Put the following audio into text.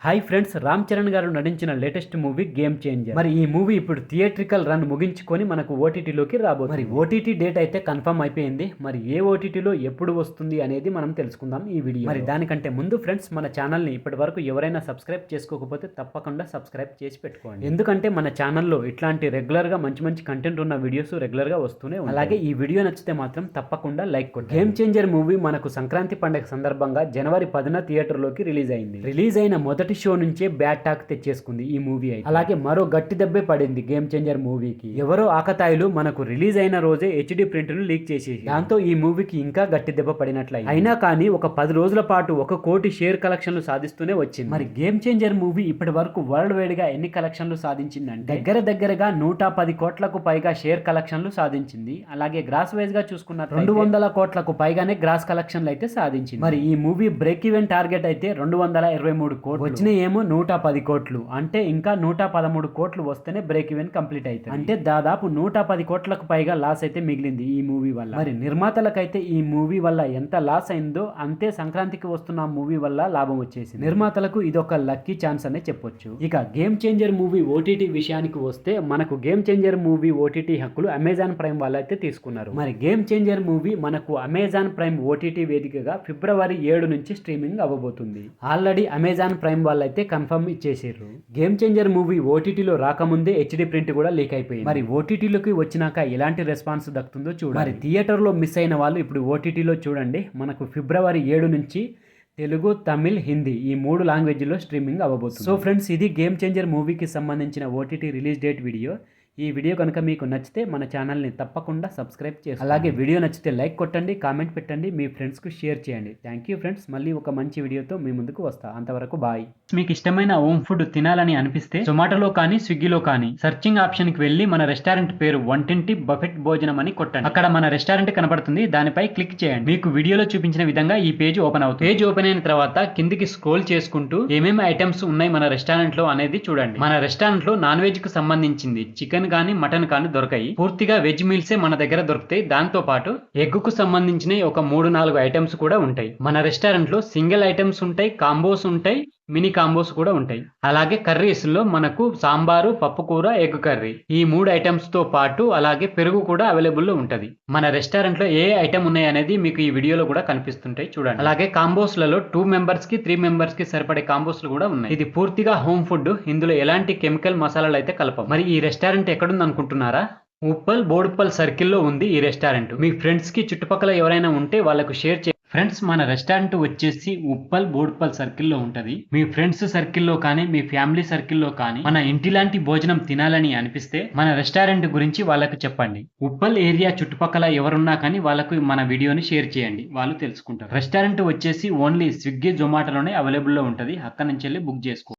Hi friends, Ram Charan గారు నటించిన latest movie game changer. మరి ఈ మూవీ ఇప్పుడు థియేట్రికల్ రన్ ముగించుకొని మనకు ఓటీటీలోకి రాబోతుంది. మరి ఓటీటీ డేట్ అయితే కన్ఫర్మ్ అయిపోయింది. మరి ఏ ఓటీటీలో ఎప్పుడు వస్తుంది అనేది మనం తెలుసుకుందాం ఈ వీడియో. మరి దానికంటే ముందు ఫ్రెండ్స్, మన ఛానల్ని ఇప్పటి వరకు ఎవరైనా సబ్స్క్రైబ్ చేసుకోకపోతే తప్పకుండా సబ్స్క్రైబ్ చేసి పెట్టుకోండి. ఎందుకంటే మన ఛానల్లో ఇట్లాంటి రెగ్యులర్గా మంచి మంచి కంటెంట్ ఉన్న వీడియోస్ రెగ్యులర్గా వస్తూనే ఉంటాయి. అలాగే ఈ వీడియో నచ్చితే మాత్రం తప్పకుండా లైక్ కొట్టండి. గేమ్ చేంజర్ మూవీ మనకు సంక్రాంతి పండుగ సందర్భంగా జనవరి 10న థియేటర్లోకి రిలీజ్ అయింది. రిలీజ్ అయిన మొదటి షో నుంచే బ్యాడ్ టాక్ తెచ్చేసుకుంది ఈ మూవీ అయితే. అలాగే మరో గట్టి దెబ్బే పడింది గేమ్ చేంజర్ మూవీకి. ఎవరో ఆకతాయిలు మనకు రిలీజ్ అయిన రోజే హెచ్డి ప్రింట్ ను లీక్ చేసేసి దాంతో ఈ మూవీకి ఇంకా గట్టి దెబ్బ పడినట్లయింది. అయినా కానీ ఒక 10 రోజుల పాటు 1 కోటి షేర్ కలెక్షన్లు సాధిస్తూనే వచ్చింది. మరి గేమ్ చేంజర్ మూవీ ఇప్పటి వరకు వరల్డ్ వైడ్ గా ఎన్ని కలెక్షన్లు సాధించిందంటే దగ్గరగా 110 కోట్లకు పైగా షేర్ కలెక్షన్లు సాధించింది. అలాగే గ్రాస్ వైజ్ గా చూసుకున్న 200 కోట్లకు పైగానే గ్రాస్ కలెక్షన్లు అయితే సాధించింది. మరి ఈ మూవీ బ్రేక్ ఈవెన్ టార్గెట్ అయితే 223 కోట్లు ఏమో 110 కోట్లు, అంటే ఇంకా 113 కోట్లు వస్తేనే బ్రేక్ ఈవెన్ కంప్లీట్ అవుతుంది. అంటే దాదాపు 110 కోట్లకు పైగా లాస్ అయితే మిగిలింది ఈ మూవీ వల్ల. మరి నిర్మాతలకైతే ఈ మూవీ వల్ల ఎంత లాస్ అయిందో అంతే సంక్రాంతికి వస్తున్న మూవీ వల్ల లాభం వచ్చేసింది. నిర్మాతలకు ఇదొక లక్కీ ఛాన్స్ అనే చెప్పొచ్చు. ఇక గేమ్ చేంజర్ మూవీ ఓటీటీ విషయానికి వస్తే మనకు గేమ్ చేంజర్ మూవీ ఓటీటీ హక్కులు అమెజాన్ ప్రైమ్ వాళ్ళు అయితే తీసుకున్నారు. మరి గేమ్ చేంజర్ మూవీ మనకు అమెజాన్ ప్రైమ్ ఓటీటీ వేదికగా ఫిబ్రవరి 7 నుంచి స్ట్రీమింగ్ అవ్వబోతుంది. ఆల్రెడీ అమెజాన్ ప్రైమ్ వాళ్ళు అయితే కన్ఫర్మ్ ఇచ్చేసారు. గేమ్ చేంజర్ మూవీ ఓటీటీలో రాకముందే హెచ్డి ప్రింట్ కూడా లీక్ అయిపోయింది. మరి ఓటీటీలోకి వచ్చినాక ఎలాంటి రెస్పాన్స్ దక్కుతుందో చూడండి. మరి థియేటర్లో మిస్ అయిన వాళ్ళు ఇప్పుడు ఓటీటీలో చూడండి. మనకు ఫిబ్రవరి 7 నుంచి తెలుగు, తమిళ్, హిందీ ఈ 3 లాంగ్వేజ్లో స్ట్రీమింగ్ అవ్వబోతుంది. సో ఫ్రెండ్స్, ఇది గేమ్ చేంజర్ మూవీకి సంబంధించిన ఓటీటీ రిలీజ్ డేట్ వీడియో. ఈ వీడియో కనుక మీకు నచ్చితే మన ఛానల్ని తప్పకుండా సబ్స్క్రైబ్ చేయండి. అలాగే వీడియో నచ్చితే లైక్ కొట్టండి, కామెంట్ పెట్టండి, మీ ఫ్రెండ్స్కు షేర్ చేయండి. Thank you friends. మళ్ళీ ఒక మంచి వీడియోతో మీ ముందుకు వస్తా. అంతవరకు బాయ్. మీకు ఇష్టమైన హోమ్ ఫుడ్ తినాలని అనిపిస్తే జొమాటోలో కానీ స్విగ్గీలో కానీ సర్చింగ్ ఆప్షన్కి వెళ్ళి మన రెస్టారెంట్ పేరు వంటింటి బఫెట్ భోజనం అని కొట్టండి. అక్కడ మన రెస్టారెంట్ కనబడుతుంది, దానిపై క్లిక్ చేయండి. మీకు వీడియోలో చూపించిన విధంగా ఈ పేజ్ ఓపెన్ అవుతుంది. పేజ్ ఓపెన్ అయిన తర్వాత కిందికి స్క్రోల్ చేసుకుంటూ ఏమేమి ఐటమ్స్ ఉన్నాయి మన రెస్టారెంట్ లో అనేది చూడండి. మన రెస్టారెంట్ లో నాన్ వెజ్ కు సంబంధించింది చికెన్ కానీ మటన్ కానీ దొరకాయి. పూర్తిగా వెజ్ మీల్సే మన దగ్గర దొరుకుతాయి. దాంతో పాటు ఎగ్ కు సంబంధించిన ఒక 3-4 ఐటమ్స్ కూడా ఉంటాయి. మన రెస్టారెంట్ లో సింగిల్ ఐటమ్స్ ఉంటాయి, కాంబోస్ ఉంటాయి, మినీ కాంబోస్ కూడా ఉంటాయి. అలాగే కర్రీస్ లో మనకు సాంబారు, పప్పు కూర, ఎగ్ కర్రీ ఈ 3 ఐటమ్స్ తో పాటు అలాగే పెరుగు కూడా అవైలబుల్ లో ఉంటది. మన రెస్టారెంట్ లో ఏ ఐటమ్ ఉన్నాయి అనేది మీకు ఈ వీడియోలో కూడా కనిపిస్తుంటాయి చూడండి. అలాగే కాంబోస్ లలో 2 మెంబర్స్ కి 3 మెంబర్స్ కి సరిపడే కాంబోస్ కూడా ఉన్నాయి. ఇది పూర్తిగా హోమ్ ఫుడ్. ఇందులో ఎలాంటి కెమికల్ మసాలాలు అయితే కలపం. మరి ఈ రెస్టారెంట్ ఎక్కడుంది అనుకుంటున్నారా? ఉప్పల్ బోడుప్పల్ సర్కిల్లో ఉంది ఈ రెస్టారెంట్. మీ ఫ్రెండ్స్ కి చుట్టుపక్కల ఎవరైనా ఉంటే వాళ్ళకు షేర్ చేయండి. ఫ్రెండ్స్, మన రెస్టారెంట్ వచ్చేసి ఉప్పల్ బోడుప్పల్ సర్కిల్లో ఉంటది. మీ ఫ్రెండ్స్ సర్కిల్లో కానీ మీ ఫ్యామిలీ సర్కిల్లో కానీ మన ఇంటి లాంటి భోజనం తినాలని అనిపిస్తే మన రెస్టారెంట్ గురించి వాళ్ళకు చెప్పండి. ఉప్పల్ ఏరియా చుట్టుపక్కల ఎవరున్నా కానీ వాళ్ళకు మన వీడియోని షేర్ చేయండి, వాళ్ళు తెలుసుకుంటారు. రెస్టారెంట్ వచ్చేసి ఓన్లీ స్విగ్గీ, జొమాటోలోనే అవైలబుల్ లో ఉంటది. అక్కడ నుంచి వెళ్ళి బుక్ చేసుకోండి.